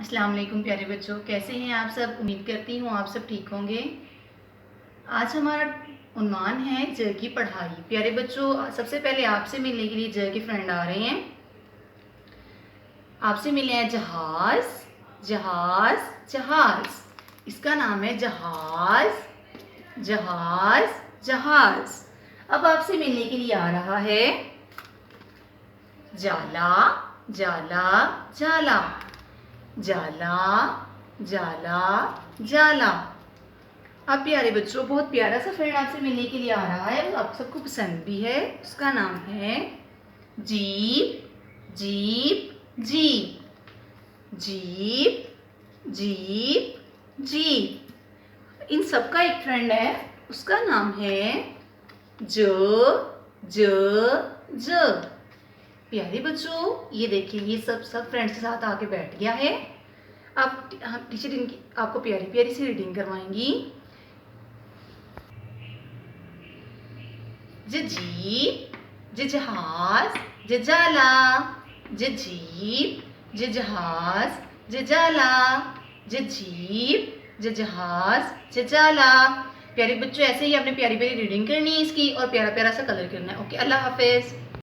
अस्सलाम वालेकुम प्यारे बच्चों, कैसे हैं आप सब। उम्मीद करती हूँ आप सब ठीक होंगे। आज हमारा उन्वान है ज की पढ़ाई। प्यारे बच्चों, सबसे पहले आपसे मिलने के लिए ज के फ्रेंड आ रहे हैं। आपसे मिले हैं जहाज, जहाज, जहाज। इसका नाम है जहाज, जहाज, जहाज। अब आपसे मिलने के लिए आ रहा है जाला, जाला, जाला, जाला, जाला, जाला। अब प्यारे बच्चों, बहुत प्यारा सा फ्रेंड आपसे मिलने के लिए आ रहा है, वो आप सबको पसंद भी है। उसका नाम है Jeep, Jeep, Jeep, Jeep, Jeep, Jeep. इन सबका एक फ्रेंड है, उसका नाम है ज, ज, ज। प्यारे बच्चों, ये देखिए, ये सब फ्रेंड्स के साथ आके बैठ गया है। अब टीचर इनकी आपको प्यारी प्यारी सी रीडिंग करवाएंगी। ज जीप, ज जहाज, ज जाला, ज जीप, ज जहाज, ज जाला, ज जीप, ज जहाज, ज जाला। प्यारे बच्चों, ऐसे ही आपने प्यारी प्यारी रीडिंग करनी है इसकी और प्यारा प्यारा सा कलर करना है। ओके, अल्लाह हाफिज।